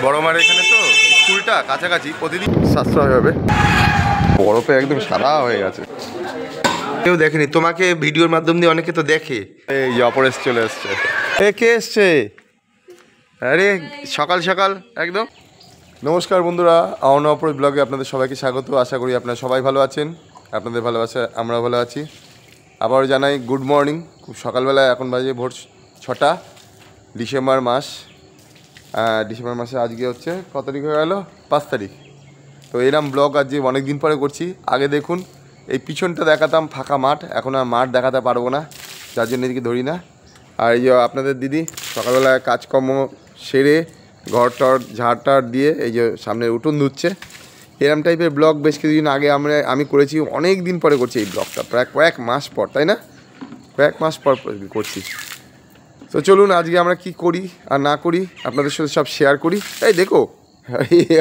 বড় মার এখানে তো স্কুলটা কাছাকাছি, প্রতিদিন সাশ্রয় হবে। বরফে একদম সাদা হয়ে গেছে, কেউ দেখেনি তোমাকে ভিডিওর মাধ্যম দিয়ে, অনেকে তো দেখে। এই যে অপরেশ চলে এসছে। এ কে এসছে? আরে সকাল সকাল একদম। নমস্কার বন্ধুরা, আওনা অপরেশ ব্লগে আপনাদের সবাইকে স্বাগত। আশা করি আপনারা সবাই ভালো আছেন, আপনাদের ভালোবাসা আমরাও ভালো আছি। আবারও জানাই গুড মর্নিং। খুব সকালবেলা, এখন বাজে ভোর 6টা, ডিসেম্বর মাস। ডিসেম্বর মাসে আজকে হচ্ছে কত তারিখ হয়ে গেল? 5 তারিখ। তো এরম ব্লগ আজ অনেক দিন পরে করছি। আগে দেখুন এই পিছনটা দেখাতাম ফাঁকা মাঠ, এখন আর মাঠ দেখাতে পারবো না, যার জন্য এদিকে ধরি না। আর এই যে আপনাদের দিদি সকালবেলায় কাজকর্ম সেরে ঘর টর ঝাড় টাড় দিয়ে এই যে সামনের উঠোন ধুচ্ছে। এরম টাইপের ব্লগ বেশ কিছুদিন আগে আমি করেছি, অনেক দিন পরে করছি এই ব্লগটা, প্রায় কয়েক মাস পর, তাই না? কয়েক মাস পর করছি। তো চলুন আজকে আমরা কি করি আর না করি আপনাদের সাথে সব শেয়ার করি। এই দেখো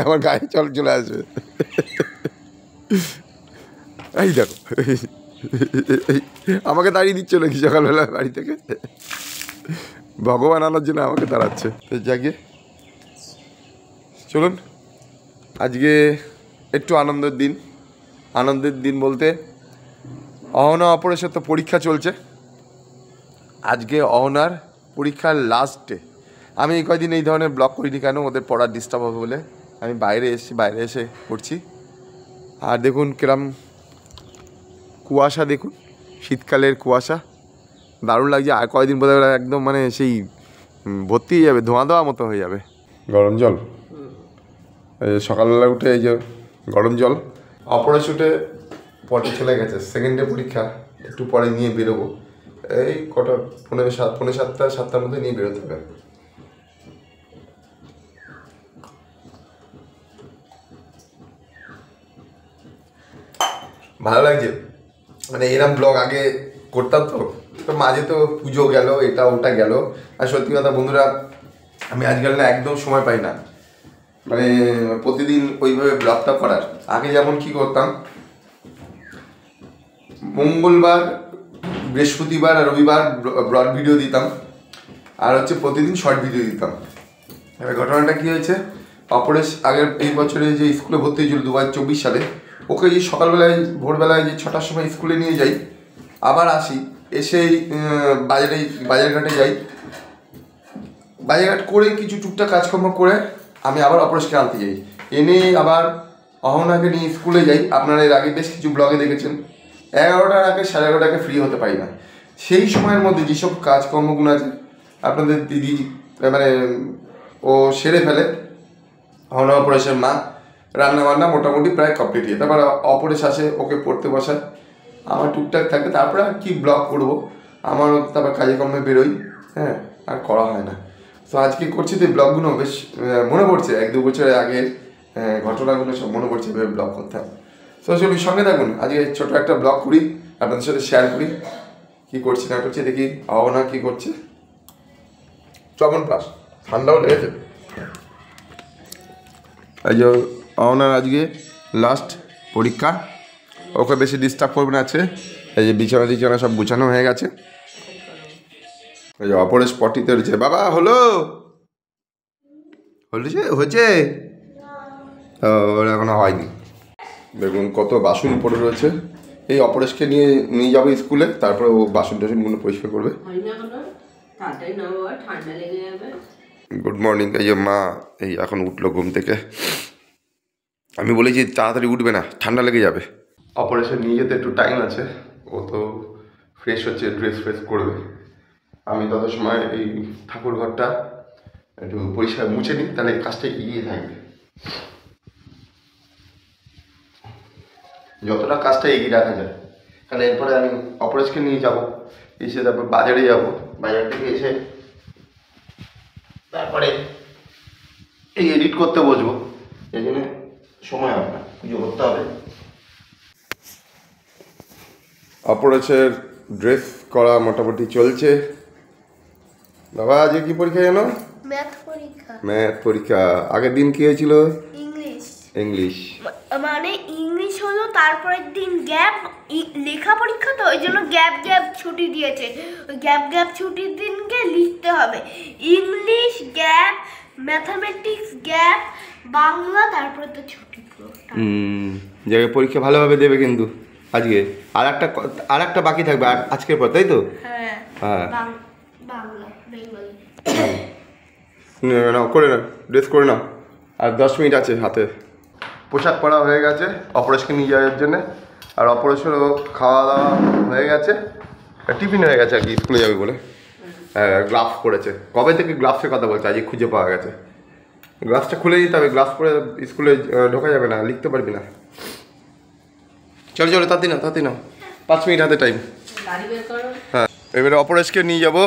আমার গায়ে চলে আসবে, এই দেখো আমাকে দাঁড়িয়ে দিচ্ছে নাকি সকালবেলা বাড়ি থেকে? ভগবান আনার জন্য আমাকে দাঁড়াচ্ছে। তো জাগিয়ে চলুন, আজকে একটু আনন্দের দিন। আনন্দের দিন বলতে অহনা অপরেশের তো পরীক্ষা চলছে। আজকে অহনার পরীক্ষার লাস্ট ডে। আমি এই কয়দিন এই ধরনের ব্লগ করিনি, কেন? ওদের পড়ার ডিস্টার্ব হবে বলে আমি বাইরে এসে করছি। আর দেখুন কিরম কুয়াশা, দেখুন শীতকালের কুয়াশা, দারুণ লাগছে। আর কয়দিন বোধ হয় একদম মানে সেই ভর্তি হয়ে যাবে, ধোঁয়া ধোঁয়া মতো হয়ে যাবে। গরম জল, সকালবেলা উঠে এই যে গরম জল। অপরেশ উঠে পরে চলে গেছে, সেকেন্ডে পরীক্ষা, একটু পরে নিয়ে বেরোবো। এই কটা পৌনে 7টার মধ্যে নিয়ে বেরোতে হবে। ভালো লাগছে, মানে এরম ব্লগ আগে করতাম তো মাঝে তো পুজো গেল, এটা ওটা গেল। আর সত্যি কথা বন্ধুরা, আমি আজকাল না একদম সময় পাই না মানে প্রতিদিন ওইভাবে ব্লগটা করার। আগে যেমন কি করতাম, মঙ্গলবার, বৃহস্পতিবার আর রবিবার ব্রড ভিডিও দিতাম, আর হচ্ছে প্রতিদিন শর্ট ভিডিও দিতাম। এবার ঘটনাটা কী হয়েছে, অপরেশ আগের এই বছরে যে স্কুলে ভর্তি হয়েছিল 2024 সালে, ওকে এই সকালবেলায় ভোরবেলায় যে 6টার সময় স্কুলে নিয়ে যাই, আবার আসি, এসেই বাজারঘাটে যাই, বাজারঘাট করে কিছু টুকটাক কাজকর্ম করে আমি আবার অপরেশকে আনতে যাই, এনে আবার অহনাকে নিয়ে স্কুলে যাই। আপনারা এর আগে বেশ কিছু ব্লগে দেখেছেন 11টার আগে 11:30 ফ্রি হতে পারি না। সেই সময়ের মধ্যে যেসব কাজকর্মগুলো আছে আপনাদের দিদি মানে ও সেরে ফেলে। অহনা অপরেশের মা রান্নাবান্না মোটামুটি প্রায় কমপ্লিট হয়ে, তারপর অপরেশ আসে, ওকে পড়তে বসায়, আমার টুকটাক থাকে, তারপরে আর কি ব্লগ করবো, আমারও তারপর কাজে কর্মে বেরোই, হ্যাঁ, আর করা হয় না। তো আজকে করছি তো এই ব্লগগুলো, বেশ মনে পড়ছে 1-2 বছরের আগের ঘটনাগুলো সব মনে পড়ছে, এভাবে ব্লগ করতাম। তো চলুন সঙ্গে থাকুন, আজকে ছোটো একটা ব্লগ করি, আপনাদের সাথে শেয়ার করি কী করছি না করছি। দেখি অহনা কী করছে। চমন পাস, ঠান্ডাও লেগেছে। এই যে অহনার আজকে লাস্ট পরীক্ষা, ওকে বেশি ডিস্টার্ব করবে না। আছে এই যে বিছানা সব গুছানো হয়ে গেছে। এই যে অপরেশ পটিতে রয়েছে। বাবা হলো হয়েছে ওর এখনো হয়নি। দেখুন কত বাসন পড়ে রয়েছে। এই অপরেশকে নিয়ে যাবো স্কুলে, তারপরে ও বাসন টাসনগুলো পরিষ্কার করবে। Good morning. এই যে মা এই এখন উঠলো ঘুম থেকে। আমি বলেছি তাড়াতাড়ি উঠবে না, ঠান্ডা লেগে যাবে। অপারেশন নিয়ে যেতে একটু টাইম আছে, ও তো ফ্রেশ হচ্ছে, ড্রেস ফ্রেশ করবে। আমি তত সময় এই ঠাকুর ঘরটা একটু পরিষ্কার মুছে নিই, তাহলে এই কাজটা এগিয়ে থাকবে। যতটা কাজটা এগিয়ে রাখা যায়, কারণ এরপরে আমি অপারেশনকে নিয়ে যাব, এসে তারপর বাজারে যাব, বাজার থেকে এসে তারপরে এই এডিট করতে বসবো, এই জন্য সময় হবে না, পুজো করতে হবে। অপরেশের ড্রেস করা মোটামুটি চলছে। বাবা আজকে কি পরীক্ষা জানো? ম্যাথ পরীক্ষা। আগের দিন কি হয়েছিল? ইংলিশ। মানে ইংলিশ হলো, তারপরের দিন গ্যাপ লেখা পরীক্ষা, তো ওই জন্য গ্যাপ ছুটি দিয়েছে। ওই গ্যাপ ছুটির দিনকে লিখতে হবে English, gap, mathematics, gap, Bangla, তারপরে তো ছুটি পুরো। জায়গায় পরীক্ষা ভালোভাবে দেবে কিন্তু আজকে আর একটা বাকি থাকবে আজকের পর, তাই তো? হ্যাঁ হ্যাঁ বাংলা, বেঙ্গলি। নাও করে নাও, ড্রেস করে নাও, আর 10 মিনিট আছে হাতে। পোশাক পরা হয়ে গেছে অপারেশনকে নিয়ে যাওয়ার জন্যে, আর অপারেশনও খাওয়া দাওয়া হয়ে গেছে, টিফিন হয়ে গেছে আর কি, স্কুলে যাবে বলে। গ্লাভস পরেছে, কবে থেকে গ্লাভসের কথা বলছে, আজকে খুঁজে পাওয়া গেছে। গ্লাভসটা খুলে দিতে হবে, গ্লাভস পরে স্কুলে ঢোকা যাবে না, লিখতে পারবি না। চলো চলো তাড়াতাড়ি নাও 5 মিনিট হাতে টাইম। হ্যাঁ, এবারে অপরেশকে নিয়ে যাবো,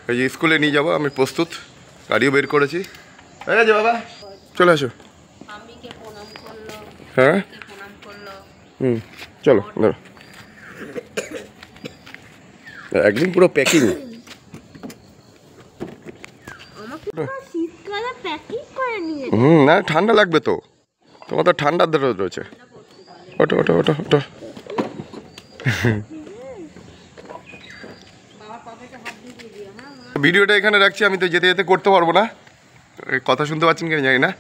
এই যে স্কুলে নিয়ে যাবো, আমি প্রস্তুত, গাড়িও বের করেছি। হয়ে গেছে বাবা, চলে আসো। হ্যাঁ চলো ধরো, একদিন পুরো প্যাকিং। না ঠান্ডা লাগবে তো, তোমার তো ঠান্ডার দরদ রয়েছে। ওটো ওটো ওটো ওটো। ভিডিওটা এখানে রাখছি, আমি তো যেতে যেতে করতে পারবো না, কথা শুনতে পাচ্ছেন কিনা জানি না।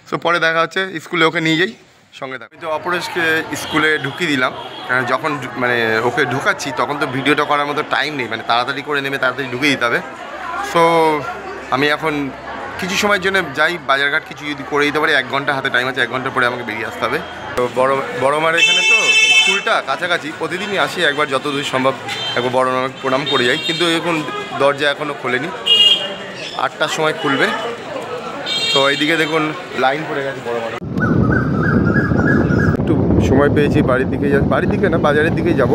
সো পরে দেখা হচ্ছে, স্কুলে ওকে নিয়ে যাই, সঙ্গে থাকি। তো অপরেশকে স্কুলে ঢুকিয়ে দিলাম, যখন মানে ওকে ঢুকাচ্ছি তখন তো ভিডিওটা করার মতো টাইম নেই, মানে তাড়াতাড়ি করে নেমে তাড়াতাড়ি ঢুকিয়ে দিতে হবে। সো আমি এখন কিছু সময়ের জন্য যাই, বাজারঘাট কিছু যদি করে দিতে পারি, 1 ঘন্টা হাতে টাইম আছে, 1 ঘন্টা পরে আমাকে বেরিয়ে আসতে হবে। তো বড় মার এখানে তো স্কুলটা কাছাকাছি, প্রতিদিনই আসি, একবার যতদূর সম্ভব একবার বড় মাকে প্রণাম করে যাই। কিন্তু এখন দরজা এখনও খোলেনি, 8টার সময় খুলবে। তো এইদিকে দেখুন লাইন পড়ে গেছে বড় মার। একটু সময় পেয়েছি, বাড়ির দিকে না, বাজারের দিকেই যাব।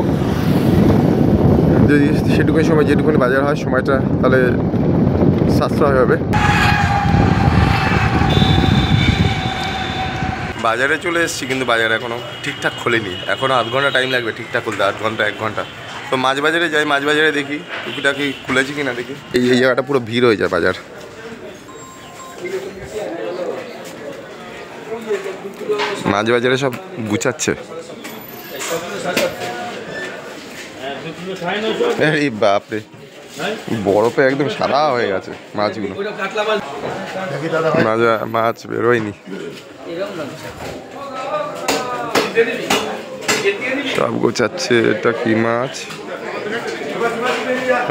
যদি সেটুকুনি সময়, যেটুকুনি বাজার হয় সময়টা, তাহলে সাশ্রয় হবে। বাজারে চলে এসেছি, কিন্তু বাজার এখনও ঠিকঠাক খোলেনি, এখনও আধ ঘন্টা টাইম লাগবে ঠিকঠাক খুলতে, 8 ঘন্টা 1 ঘন্টা। তো মাছ বাজারে যাই, মাছ বাজারে দেখি টুকিটাকি খুলেছি কিনা দেখি। এই জায়গাটা পুরো ভিড় হয়ে যায় বাজার। মাছ বাজারে সব গুছাচ্ছে। এই বাপরে, বরফে একদম সাদা হয়ে গেছে মাছগুলো, মাছ বেরোয়নি, সব গোছাচ্ছে। এটা কি মাছ,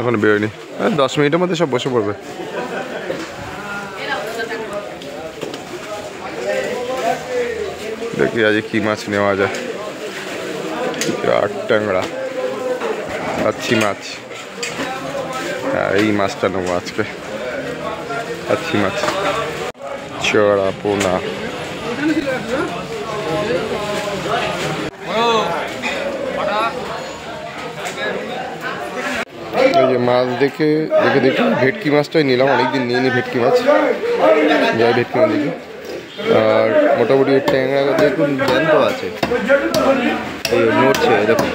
এখন বেরোয়নি, 10 মিনিটের মধ্যে সব বসে পড়বে। দেখি আজ কি মাছ নেওয়া যায়। 8 ট্যাংরা, আচ্ছি মাছ, হ্যাঁ এই মাছটা নেবো আজকে, আচ্ছি মাছ, চড়া পোনা। এই যে মাছ দেখে ভেটকি মাছটাই নিলাম, অনেকদিন নিয়ে নি ভেটকি মাছ, যাই ভেটকি মাছ দেখি। আর মোটামুটি ট্যাংরা দেখুন জ্যান্ত আছে, এই নড়ছে দেখুন,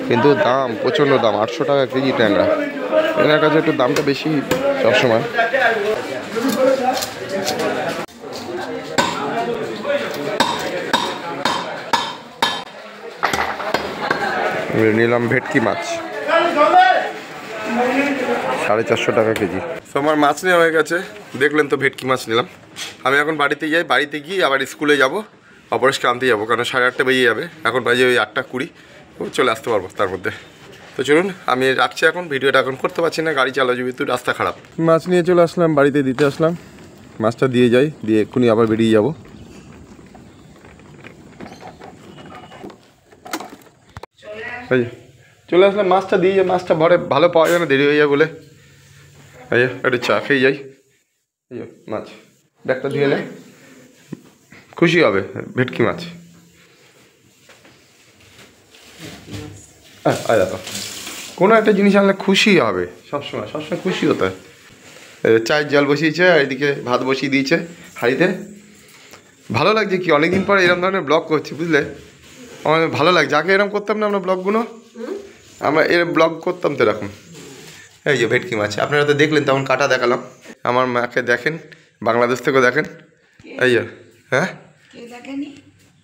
কিন্তু দাম প্রচণ্ড দাম, 800 টাকা কেজি ট্যাংরা। এনার কাছে একটু দামটা বেশি সবসময়। নিলাম ভেটকি মাছ, 450 টাকা কেজি। তো আমার মাছ নেওয়া হয়ে গেছে, দেখলেন তো ভেটকি মাছ নিলাম। আমি এখন বাড়িতে যাই, বাড়িতে গিয়ে আবার স্কুলে যাব, অপরেশকে আনতে যাবো, কারণ 8:30 বেজে যাবে, এখন বাজে ওই 8:20, চলে আসতে পারবো তার মধ্যে। তো চলুন আমি রাখছি, এখন ভিডিওটা এখন করতে পারছি না, গাড়ি চালাচ্ছি, যেহেতু রাস্তা খারাপ। মাছ নিয়ে চলে আসলাম, বাড়িতে দিতে আসলাম, মাছটা দিয়ে যাই, দিয়ে এক্ষুনি আবার বেরিয়ে যাব। চলে আসলাম, মাছটা দিয়ে যাই, মাছটা ভরে ভালো পাওয়া যায় না, দেরি হয়ে যায় বলে। একটু চা খেয়ে যাই। মাছ ব্যাগটা ধুয়ে নেয়, খুশি হবে, ভেটকি মাছ। দেখো কোনো একটা জিনিস আনলে খুশি হবে, সবসময় খুশি হতে হয়। চায়ের জল বসিয়েছে, আর এদিকে ভাত বসিয়ে দিয়েছে হাঁড়িতে। ভালো লাগছে কি, অনেকদিন পরে এরকম ধরনের ব্লগ করছি, বুঝলে, আমার ভালো লাগছে। আগে এরকম করতাম না আমরা ব্লগগুলো, আমরা এর ব্লগ করতাম তো এরকম। এই যে ভেটকি মাছ আপনারা তো দেখলেন, তখন কাটা দেখালাম। আমার মাকে দেখেন, বাংলাদেশ থেকেও দেখেন। এই যে, হ্যাঁ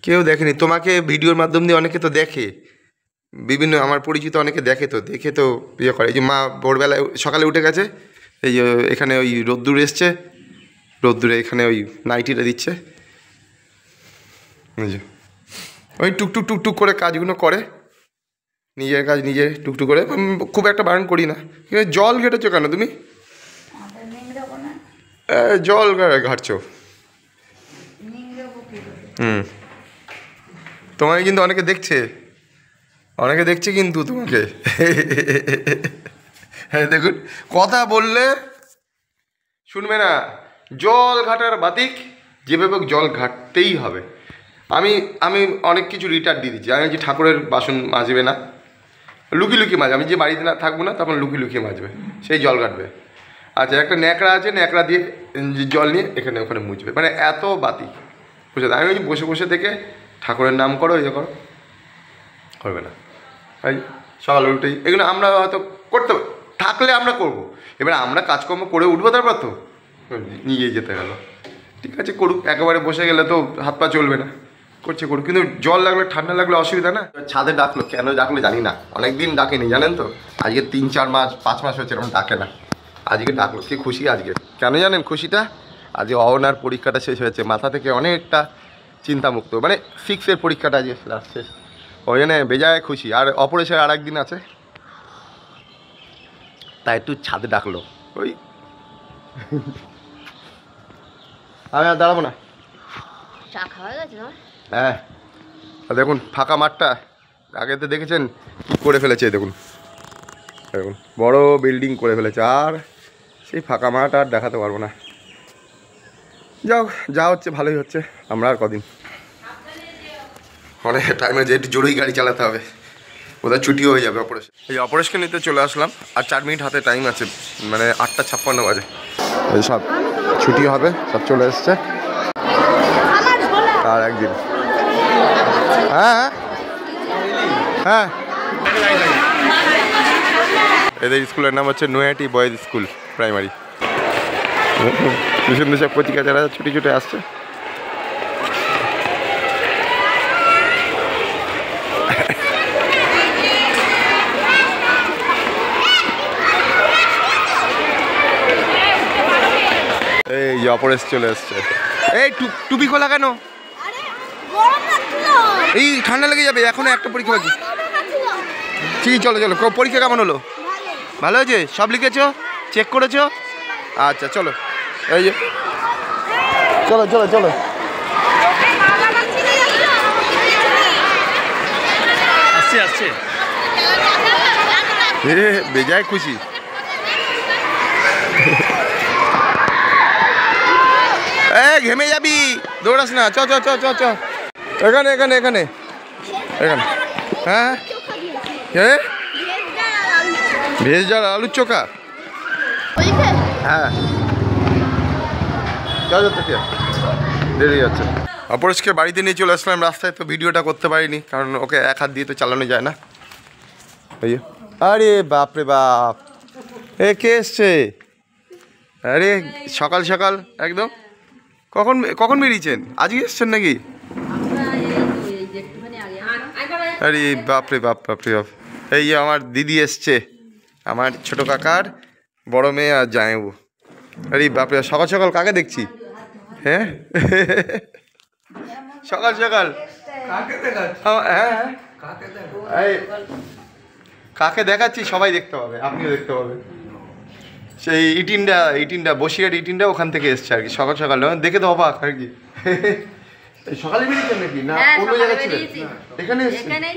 কেউ দেখেনি, তোমাকে ভিডিওর মাধ্যম দিয়ে অনেকে তো দেখে, বিভিন্ন আমার পরিচিত অনেকে দেখে তো ইয়ে করে। এই যে মা ভোরবেলায় সকালে উঠে গেছে, এই যে এখানে ওই রোদ্দুর এসছে, রোদ্দুরে এখানে ওই নাইটিটা দিচ্ছে, ওই টুকটুক টুকটুক করে কাজগুলো করে, নিজের কাজ নিজে টুকটুক করে, খুব একটা বারণ করি না। জল ঘেটেছো কেন তুমি? জল ঘাটছো। তোমাকে কিন্তু অনেকে দেখছে, অনেকে দেখছে কিন্তু তোমাকে। হ্যাঁ দেখুন, কথা বললে শুনবে না। জল ঘাটার বাতিক, যেভাবে জল ঘাটতেই হবে। আমি অনেক কিছু রিটার্ন দিয়ে দিচ্ছি। আমি যে ঠাকুরের বাসন মাজবে না, লুকিয়ে লুকিয়ে মাজবে। আমি যে বাড়িতে না থাকবো না তখন লুকিয়ে লুকিয়ে মাজবে, সেই জল ঘাটবে। আচ্ছা, একটা ন্যাকড়া আছে, ন্যাকড়া দিয়ে জল নিয়ে এখানে ওখানে মুছবে, মানে এত বাতি, বুঝতে। আমি ওই বসে বসে থেকে ঠাকুরের নাম করো, ইয়ে করো, করবে না। এই সকাল উঠেই এগুলো আমরা হয়তো করতে থাকলে আমরা করব, এবার আমরা কাজকর্ম করে উঠবো, তারপর তো নিয়েই যেতে গেল। ঠিক আছে, করুক। একেবারে বসে গেলে তো হাত পা চলবে না, করছে করুক। কিন্তু জল লাগলে, ঠান্ডা লাগলে অসুবিধা না। ছাদে ডাকলো, কেন ডাকলো জানি না, অনেকদিন ডাকেনি জানেন তো। আজকে 3-4 মাস 5 মাস হচ্ছে এরকম ডাকে না, আজকে ডাকলো। কি খুশি আজকে, কেন জানেন খুশিটা? আজকে অহনার পরীক্ষাটা শেষ হয়েছে, মাথা থেকে অনেকটা চিন্তামুক্ত, মানে 6-এর পরীক্ষাটা আজকে লাস্ট শেষ, ওই জন্য বেজায় খুশি। আর অপরেশন আর একদিন আছে, তাই একটু ছাদে ডাকলো। ওই আমি আর দাঁড়াবো না। হ্যাঁ, দেখুন ফাঁকা মাঠটা, আগে তো দেখেছেন কী করে ফেলেছে, দেখুন দেখুন বড় বিল্ডিং করে ফেলেছে, আর সেই ফাঁকা মাঠ আর দেখাতে পারবো না। যাও, যা হচ্ছে ভালোই হচ্ছে। আমরা আর কদিন, অনেক টাইমে যে একটু জোরেই গাড়ি চালাতে হবে, ওদের ছুটিও হয়ে যাবে অপারেশন। এই অপারেশন নিতে চলে আসলাম, আর 4 মিনিট হাতে টাইম আছে, মানে 8:56 বাজে। এই সব ছুটি হবে, সব চলে এসছে। আর একদিন, হ্যাঁ হ্যাঁ, এদের স্কুলের নাম হচ্ছে নৈহাটি বয়েজ স্কুল প্রাইমারি। সুন্দর সব পত্রিকা যারা ছুটি ছুটে আসছে। এই অপরেশ চলে এসছে। এই টুপি খোলা কেন? এই ঠান্ডা লেগে যাবে, এখনো একটা পরীক্ষা বাকি। ঠিক, চলো চলো। পরীক্ষা কেমন হলো? ভালো হয়েছে? সব লিখেছো, চেক করেছো? আচ্ছা চলো, এই যে চলো চলো চলো। আসছে আসছে, বেজায় খুশি। ঘেমে যাবি, দৌড়াস না, চ চ চ চ চ। এখানে এখানে এখানে এখানে। হ্যাঁ হ্যাঁ, ভেজ ডাল আলুর চোখা। হ্যাঁ, দেরি যাচ্ছে। অপরেশকে বাড়িতে নিয়ে চলে আসলাম। রাস্তায় তো ভিডিওটা করতে পারিনি, কারণ ওকে এক হাত দিয়ে তো চালানো যায় না। এই আরে বাপরে বাপ, এ কে এসছে? আরে সকাল সকাল একদম। কখন কখন বেরিয়েছেন? আজকে এসছেন নাকি? আরে বাপরে বাপ, বাপরে বাপ। এই যে আমার দিদি এসছে, আমার ছোট কাকার বড় মেয়ে আর জামাইবাবু। আরে বাপরে, সকাল সকাল কাকে দেখছি? হ্যাঁ সকাল সকাল, হ্যাঁ হ্যাঁ, কাকে দেখাচ্ছি সবাই দেখতে পাবে, আপনিও দেখতে পাবেন। সেই ইটিনটা বসিয়ার ইটিনটা ওখান থেকে এসছে আর কি, সকাল সকাল দেখে তো অবাক আর কি। সকালে বেরিয়েছেন নাকি না অন্য জায়গায় ছিলেন? এখানে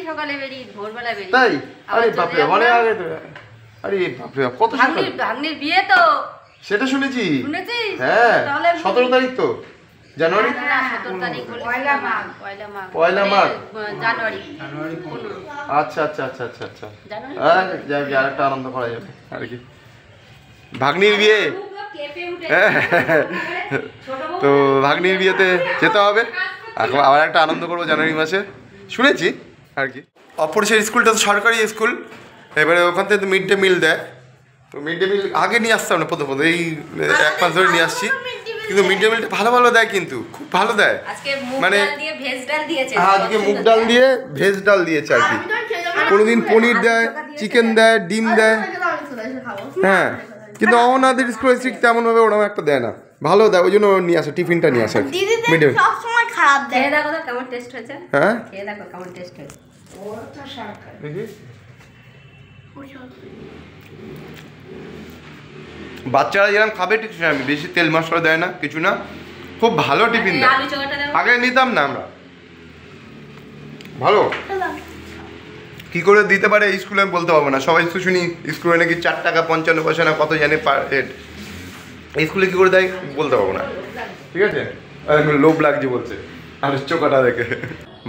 সকালে বেরিয়ে ভোরবেলা বেরিয়ে। তাই? আরে বাপরে, অনেক আগে তো। আরে বাপরে, কত ভাগ্নির বিয়ে তো, সেটা শুনেছি। হ্যাঁ, 17 তারিখ তো জানুয়ারি। পয়লা মাঘ জানুয়ারি। আচ্ছা আচ্ছা আচ্ছা আচ্ছা আচ্ছা, হ্যাঁ যাক, আর একটা আনন্দ করা যাবে আর কি। ভাগ্নির বিয়ে, তো ভাগ্নির বিয়েতে যেতে হবে। এখন আবার একটা আনন্দ করবো জানুয়ারি মাসে, শুনেছি আর কি। অপরেশের স্কুলটা তো সরকারি স্কুল, এবারে ওখান থেকে তো মিড ডে মিল দেয়। তো মিড ডে মিল আগে নিয়ে আসতাম না, প্রথম এই 1 মাস ধরে নিয়ে আসছি। কিন্তু মিড ডে মিলটা ভালো ভালো দেয়, কিন্তু খুব ভালো দেয়। মানে আজকে মুগ ডাল দিয়ে ভেজ ডাল দিয়েছে আর কি। কোনোদিন পনির দেয়, চিকেন দেয়, ডিম দেয়। হ্যাঁ, কিন্তু অনাদের স্কুলে ঠিক তেমনভাবে ওরকম একটা দেয় না, ভালো দেয়, ওই জন্য নিয়ে আসে, টিফিনটা নিয়ে আসে দিদিদের মিডিয়াম। সব সময় খারাপ দেয়। খেয়ে দেখো তো কেমন টেস্ট হয়েছে। হ্যাঁ খেয়ে দেখো কেমন টেস্ট হয়েছে। বাচ্চারা যেরকম খাবে ঠিক সেরকম, বেশি তেল মশলা দেয় না, কিছু না, খুব ভালো টিফিন দেয়। আলু চোখাটা দেখো। আগে নিতাম না আমরা, ভালো কি করে দিতে পারে এই স্কুলে আমি বলতে পারবো না। সবাই তো শুনি স্কুলে নাকি 4 টাকা 55 পয়সা না কত জানে পার হেড, এই স্কুলে কি করে দেয় বলতে পারবো না, ঠিক আছে। লোভ লাগছে বলছে আর চোখাটা দেখে।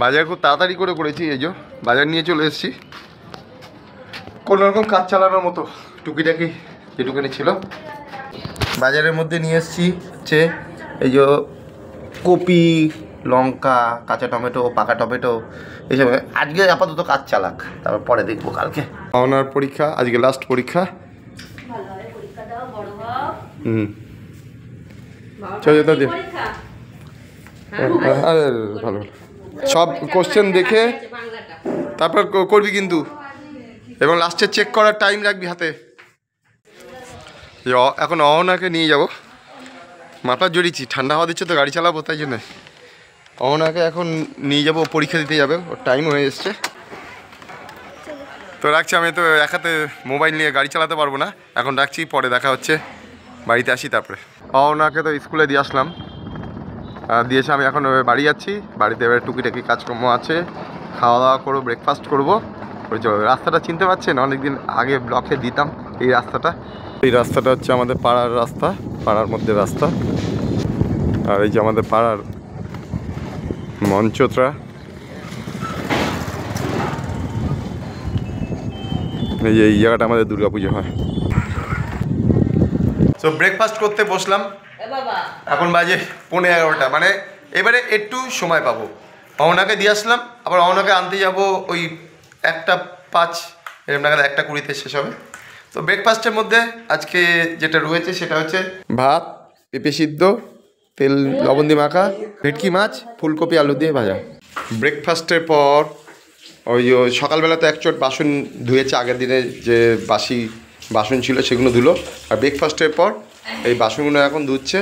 বাজার খুব তাড়াতাড়ি করে করেছি, এই যে বাজার নিয়ে চলে এসেছি কোনো রকম কাজ চালানোর মতো, টুকিটাকি যেটুকুনি ছিল। বাজারের মধ্যে নিয়ে এসেছি হচ্ছে এই যে কপি, লঙ্কা, কাঁচা টমেটো, পাকা টমেটো, এইসব। আজকে আপাতত কাজ চালাক, তারপর পরে দেখবো কালকে। ওনার পরীক্ষা আজকে লাস্ট পরীক্ষা। ভালোভাবে পরীক্ষা দাও, বড় হও। চলো তো দে। পরীক্ষা আরে ভালো সব কোশ্চেন দেখে বাংলাটা। তারপর করবি কিন্তু, এবং লাস্টে চেক করার টাইম রাখবি হাতে। এখন অহনাকে নিয়ে যাব, মাথা জড়িয়েছি, ঠান্ডা হাওয়া দিচ্ছে তো, গাড়ি চালাবো তাই জন্য। অহনাকে এখন নিয়ে যাব, পরীক্ষা দিতে যাবে, ওর টাইম হয়ে এসছে। তো রাখছি, আমি তো এক হাতে মোবাইল নিয়ে গাড়ি চালাতে পারবো না, এখন রাখছি, পরে দেখা হচ্ছে, বাড়িতে আসি তারপরে। অহনাকে তো স্কুলে দিয়ে আসলাম, দিয়েছে, আমি এখন বাড়ি যাচ্ছি। বাড়িতে এবার টুকিটাকি কাজকর্ম আছে, খাওয়া দাওয়া করবো, ব্রেকফাস্ট করবো, করে চলবে। রাস্তাটা চিনতে পারছেন, অনেকদিন আগে ব্লকে দিতাম এই রাস্তাটা। এই রাস্তাটা হচ্ছে আমাদের পাড়ার রাস্তা, পাড়ার মধ্যে রাস্তা। আর এই যে আমাদের পাড়ার মঞ্চত্রা, এই যে এই জায়গাটা আমাদের দুর্গাপুজো হয়। তো ব্রেকফাস্ট করতে বসলাম, এখন বাজে 11:30, মানে এবারে একটু সময় পাবো। অহনাকে দিয়ে আসলাম, আবার অহনাকে আনতে যাব ওই 1:05 এরকম নাগাদ, 1:20 শেষ হবে। তো ব্রেকফাস্টের মধ্যে আজকে যেটা রয়েছে সেটা হচ্ছে ভাত, পেঁপে সিদ্ধ, তেল লবণ দিয়ে মাখা, ভেটকি মাছ, ফুলকপি আলু দিয়ে ভাজা। ব্রেকফাস্টের পর ওই সকালবেলা তো এক চট বাসন ধুয়েছে, আগের দিনে যে বাসি বাসন ছিল সেগুলো ধুলো, আর ব্রেকফাস্টের পর এই বাসনগুলো এখন ধুচ্ছে।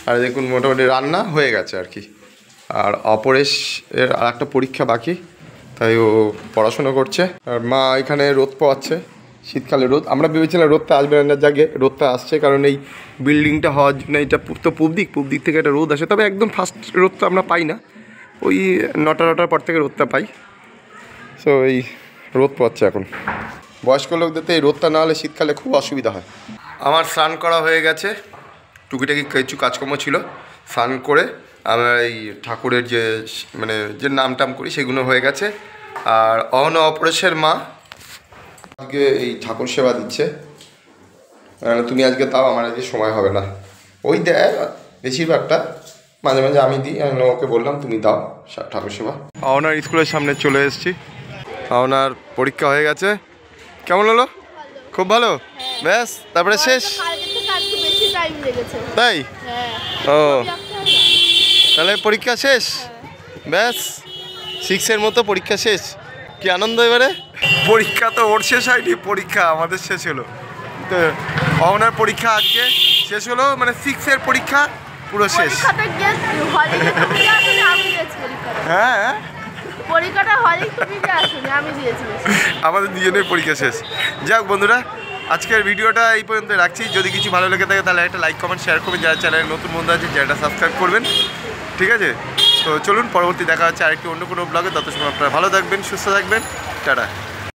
আর দেখুন মোটামুটি রান্না হয়ে গেছে আর কি। আর অপরেশ এর আর একটা পরীক্ষা বাকি, তাই ও পড়াশোনা করছে। আর মা এখানে রোদ পোয়াচ্ছে, শীতকালে রোদ। আমরা ভেবেছিলাম রোদটা আসবে না, জাগে রোদটা আসছে, কারণ এই বিল্ডিংটা হওয়ার জন্য, এটা তো পূব দিক থেকে একটা রোদ আসে, তবে একদম ফার্স্ট রোদটা আমরা পাই না, ওই 9টার পর থেকে রোদটা পাই। সো এই রোদ পোয়াচ্ছে এখন। বয়স্ক লোকদের তো এই রোদটা না হলে শীতকালে খুব অসুবিধা হয়। আমার স্নান করা হয়ে গেছে, টুকিটাকি কিছু কাজকর্ম ছিল, স্নান করে আমরা এই ঠাকুরের যে মানে যে নাম টাম করি সেগুলো হয়ে গেছে। আর অপরেশের মা আজকে এই ঠাকুর সেবা দিচ্ছে। তুমি আজকে তাও, আমার আজকে সময় হবে না, ওই দেয় বেশিরভাগটা, মাঝে মাঝে আমি দিই। আমি ওকে বললাম তুমি দাও ঠাকুর সেবা। অহনার স্কুলের সামনে চলে এসেছি, অহনার পরীক্ষা হয়ে গেছে। কেমন হলো? খুব ভালো, ব্যাস তারপরে শেষ। তাই? ও তাহলে পরীক্ষা শেষ, ব্যাস 6-এর মতো পরীক্ষা শেষ। কি আনন্দ এবারে। পরীক্ষা তো ওর শেষ হয়নি, পরীক্ষা আমাদের শেষ হলো। তো অহনার পরীক্ষা আজকে শেষ হলো, মানে 6-এর পরীক্ষা পুরো শেষ। হ্যাঁ পরীক্ষাটা হলেই তুমি আসলে আমি দিয়েছি, আমাদের দুজনের পরীক্ষা শেষ। যাক বন্ধুরা, আজকের ভিডিওটা এই পর্যন্ত রাখছি। যদি কিছু ভালো লেগে থাকে তাহলে একটা লাইক কমেন্ট শেয়ার করবেন, যারা চ্যানেলে নতুন বন্ধু আছে চ্যানেলটা সাবস্ক্রাইব করবেন, ঠিক আছে। তো চলুন পরবর্তী দেখা হচ্ছে আরেকটি অন্য কোনো ব্লগে। তত সময় আপনারা ভালো থাকবেন, সুস্থ থাকবেন, টাটা।